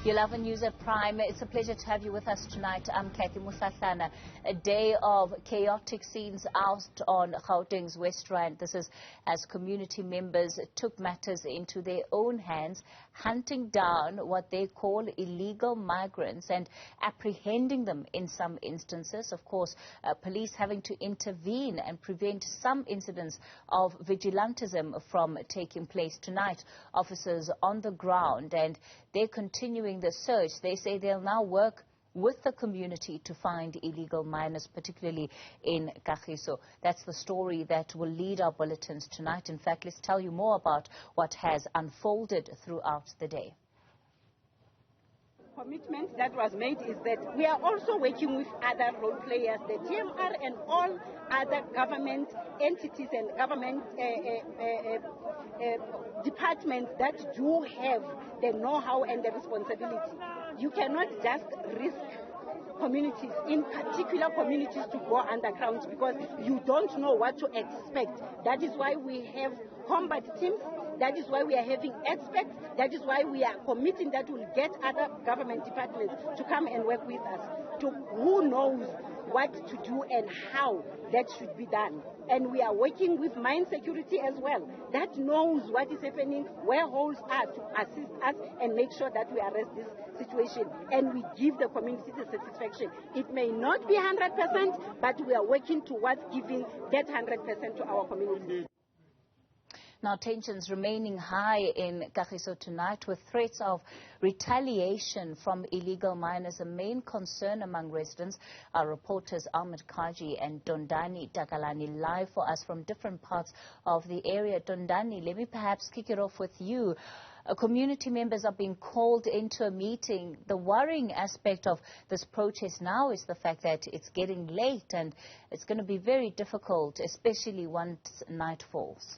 You love News at Prime. It's a pleasure to have you with us tonight. I'm Kathy Musatlana. A day of chaotic scenes out on Gauteng's West Rand. This is as community members took matters into their own hands, hunting down what they call illegal migrants and apprehending them in some instances. Of course, police having to intervene and prevent some incidents of vigilantism from taking place tonight. Officers on the ground, and they're continuing the search. They say they'll now work with the community to find illegal miners, particularly in Kagiso. That's the story that will lead our bulletins tonight. In fact, let's tell you more about what has unfolded throughout the day. Commitment that was made is that we are also working with other role players, the TMR and all other government entities and government departments that do have the know-how and the responsibility. You cannot just risk communities, in particular communities, to go underground because you don't know what to expect. That is why we have combat teams. That is why we are having experts. That is why we are committing that we'll get other government departments to come and work with us, to who knows what to do and how that should be done. And we are working with mine security as well, that knows what is happening, where holes are, to assist us and make sure that we arrest this situation and we give the community the satisfaction. It may not be 100%, but we are working towards giving that 100% to our community. Now, tensions remaining high in Kagiso tonight with threats of retaliation from illegal miners. A main concern among residents. Our reporters Ahmed, Kajee and Tondani Takalani live for us from different parts of the area. Tondani, let me perhaps kick it off with you. Community members are being called into a meeting. The worrying aspect of this protest now is the fact that it's getting late and it's going to be very difficult, especially once night falls.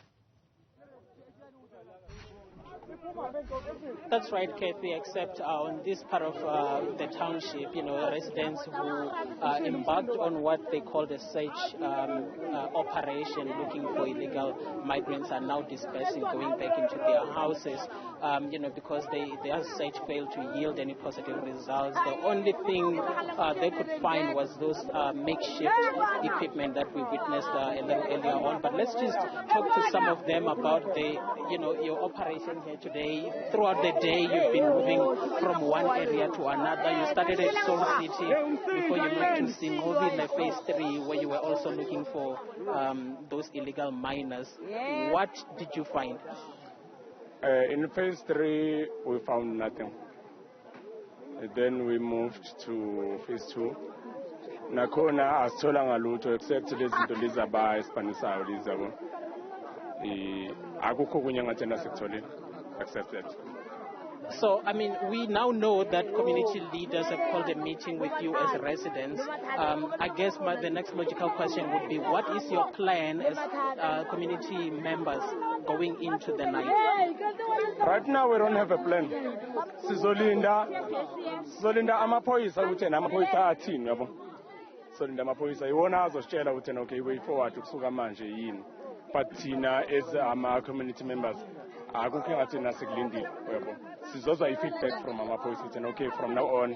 That's right, Kathy, except on this part of the township, residents who embarked on what they call the search operation looking for illegal migrants are now dispersing, going back into their houses, because their search failed to yield any positive results. The only thing they could find was those makeshift equipment that we witnessed a little earlier on. But let's just talk to some of them about your operation here today. Throughout the day, you've been moving from one area to another. You started at Soul City before you moved to Singovi in Phase 3, where you were also looking for those illegal miners. What did you find? In Phase 3, we found nothing. Then we moved to Phase 2. Nakhona asithola ngalutho except lezinto lizaba espanisayo lizabo. Akukho kunye ngathena sikutholile. Accepted. So, we now know that community leaders have called a meeting with you as residents. I guess the next logical question would be, what is your plan as community members going into the night? Right now, we don't have a plan. Sizolinda amaphoyisa ukuthi amaphoyisa athini yabo. Sizolinda amaphoyisa iwona azositshela ukuthi okay, way forward ukusuka manje yini. But thina as community members, sizozwa feedback from our police and okay, from now on,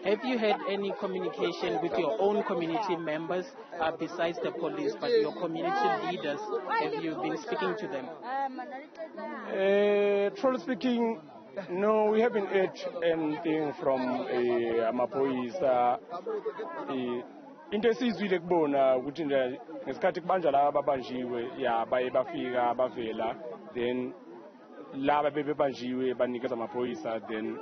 Have you had any communication with your own community members besides the police, but your community leaders? Have you been speaking to them? Truly speaking, no, we haven't heard anything from Amapoisa. Into esizwile kubona ukuthi ngesikhathi kubanja laba babanjiwe baye bafika bavela, then laba bebebanjiwe banikeza amaphoyisa, then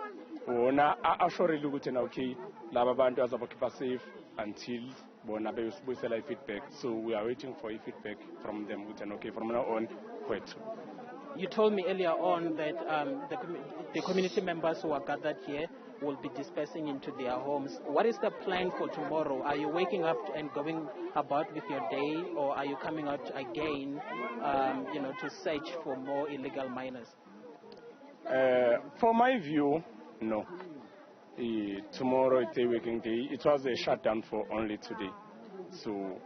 wona ashorele ukuthi okay, laba bantu azabakhipha safe until bona beyosibuyisela feedback. So we are waiting for feedback from them ukuthi okay, from now on kwethu. You told me earlier on that the community members who are gathered here will be dispersing into their homes. What is the plan for tomorrow? Are you waking up and going about with your day, or are you coming out again, to search for more illegal miners? For my view, no. Tomorrow is a working day. It was a shutdown for only today. So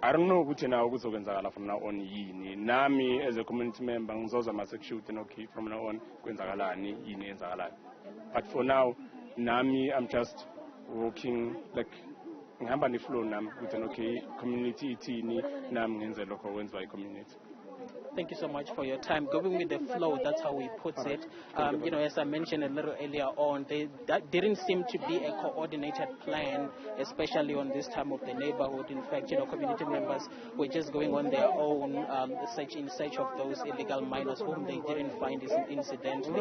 I don't know ukuthi now kuzokwenzakala from now on yini. Nami as a community member ngizozama sekushuthi okay from now on kwenzakalani yini yenzakalani. But for now nami I'm just walking like ngihamba ne flow nami ukuthi okay community ithini nami ngenze lokho kwenziwa I community. Thank you so much for your time. Going with the flow, that's how he puts it. You know, as I mentioned a little earlier on, that didn't seem to be a coordinated plan, especially on this time of the neighborhood. In fact, you know, community members were just going on their own in search of those illegal miners whom they didn't find incidentally.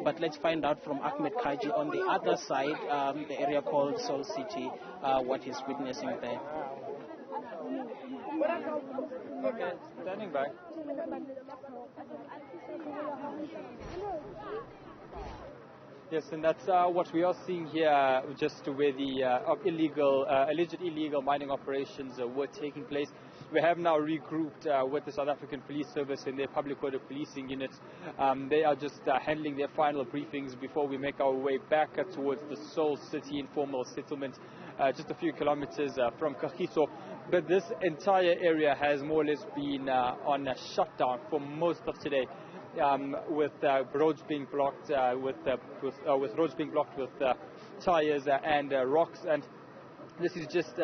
But let's find out from Ahmed Kajee on the other side, the area called Soul City, what he's witnessing there. Okay, standing by. Yes, and that's what we are seeing here, just where the alleged illegal mining operations were taking place. We have now regrouped with the South African Police Service and their public order policing units. They are just handling their final briefings before we make our way back towards the Soul City informal settlement, just a few kilometers from Kagiso. But this entire area has more or less been on a shutdown for most of today, with roads being blocked, with roads being blocked with tires and rocks. And this is just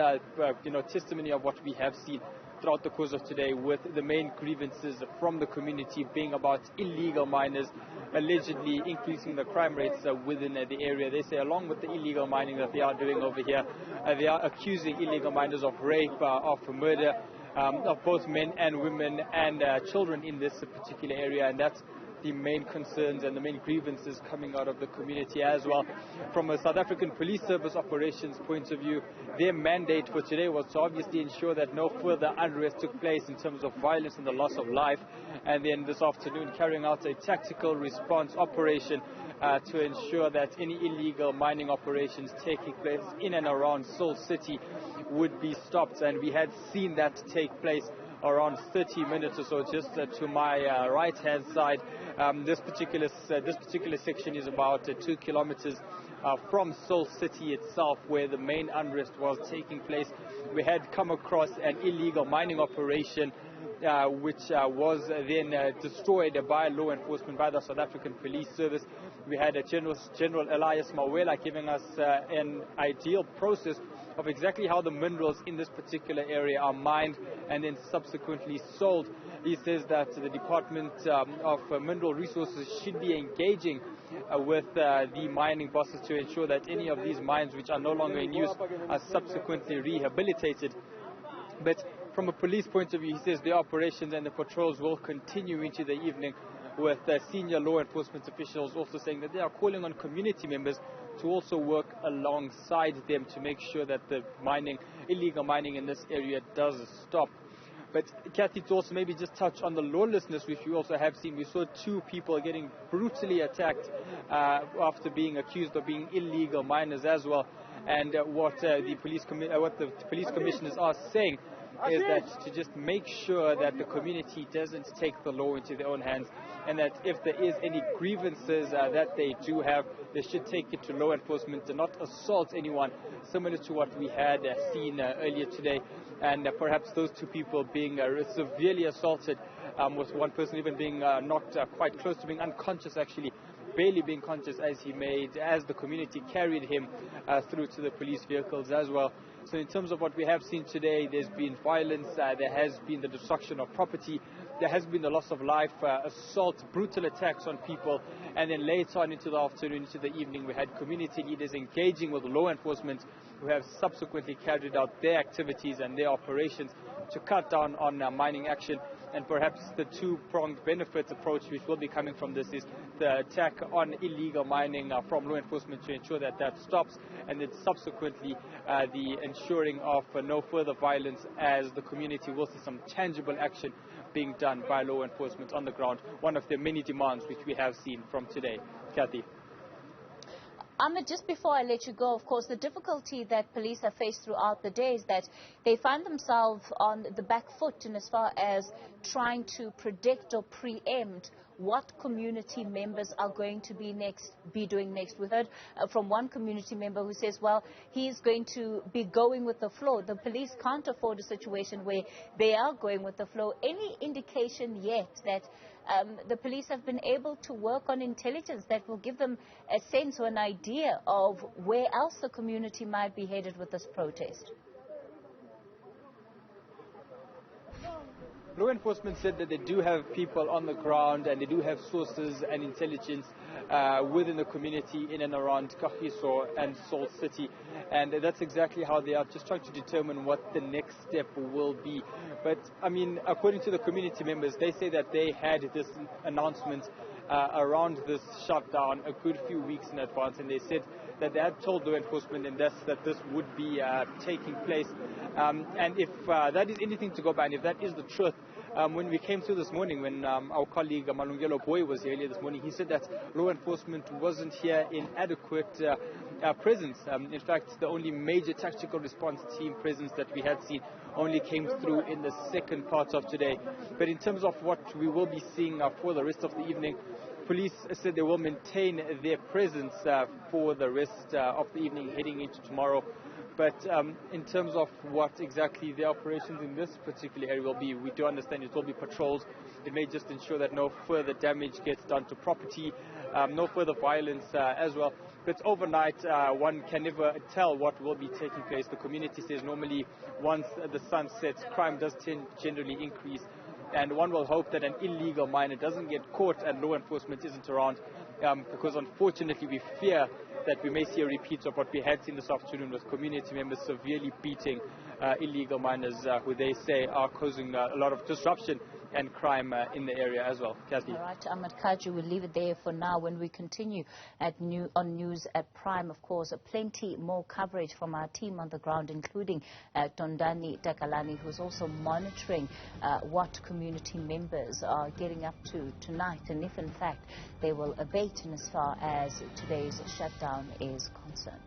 testimony of what we have seen throughout the course of today, with the main grievances from the community being about illegal miners allegedly increasing the crime rates within the area. They say along with the illegal mining that they are doing over here, they are accusing illegal miners of rape, of murder, of both men and women and children in this particular area, and that's the main concerns and the main grievances coming out of the community as well. From a South African Police Service operations point of view, their mandate for today was to obviously ensure that no further unrest took place in terms of violence and the loss of life, and then this afternoon carrying out a tactical response operation to ensure that any illegal mining operations taking place in and around Soul City would be stopped. And we had seen that take place around 30 minutes or so just to my right hand side. This particular section is about 2 kilometers from Soul City itself, where the main unrest was taking place. We had come across an illegal mining operation which was then destroyed by law enforcement, by the South African Police Service. We had General Elias Mawela giving us an ideal process of exactly how the minerals in this particular area are mined and then subsequently sold. He says that the Department of Mineral Resources should be engaging with the mining bosses to ensure that any of these mines which are no longer in use are subsequently rehabilitated. But from a police point of view, he says the operations and the patrols will continue into the evening, with senior law enforcement officials also saying that they are calling on community members to also work alongside them to make sure that the illegal mining in this area does stop. But Kathy, to also maybe just touch on the lawlessness, which we also have seen. We saw 2 people getting brutally attacked after being accused of being illegal miners as well. And what the police commissioners are saying is that to just make sure that the community doesn't take the law into their own hands, and that if there is any grievances that they do have, they should take it to law enforcement and not assault anyone, similar to what we had seen earlier today. And perhaps those 2 people being severely assaulted, with one person even being knocked quite close to being unconscious, actually barely being conscious as the community carried him through to the police vehicles as well. So in terms of what we have seen today, there's been violence, there has been the destruction of property, there has been the loss of life, assault, brutal attacks on people, and then later on into the afternoon, into the evening, we had community leaders engaging with law enforcement who have subsequently carried out their activities and their operations to cut down on mining action. And perhaps the 2-pronged benefits approach which will be coming from this is the attack on illegal mining from law enforcement to ensure that that stops, and then subsequently the ensuring of no further violence, as the community will see some tangible action being done by law enforcement on the ground. One of the many demands which we have seen from today. Kathy. Ahmed, just before I let you go, of course, the difficulty that police have faced throughout the day is that they find themselves on the back foot in as far as trying to predict or preempt what community members are going to be doing next. We heard from one community member who says, well, he's going to be going with the flow. The police can't afford a situation where they are going with the flow. Any indication yet that the police have been able to work on intelligence that will give them a sense or an idea of where else the community might be headed with this protest? Law enforcement said that they do have people on the ground and they do have sources and intelligence within the community in and around Kagiso and Salt City. And that's exactly how they are just trying to determine what the next step will be. But, I mean, according to the community members, they say that they had this announcement around this shutdown a good few weeks in advance, and they said that they had told law enforcement and that this would be taking place. And if that is anything to go by, and if that is the truth, when we came through this morning, when our colleague Malungelo Boy was here earlier this morning, he said that law enforcement wasn't here in adequate presence. In fact, the only major tactical response team presence that we had seen only came through in the second part of today. But in terms of what we will be seeing for the rest of the evening, police said they will maintain their presence for the rest of the evening heading into tomorrow. But in terms of what exactly the operations in this particular area will be, we do understand it will be patrols. It may just ensure that no further damage gets done to property, no further violence as well. But overnight, one can never tell what will be taking place. The community says normally once the sun sets, crime does generally increase. And one will hope that an illegal miner doesn't get caught and law enforcement isn't around, because unfortunately we fear that we may see a repeat of what we had seen this afternoon with community members severely beating illegal miners who they say are causing a lot of disruption and crime in the area as well. Kajee. All right, Ahmed, Kajee, we'll leave it there for now. When we continue on News at Prime, of course, plenty more coverage from our team on the ground, including Tondani Takalani, who's also monitoring what community members are getting up to tonight, and if in fact they will abate in as far as today's shutdown is concerned.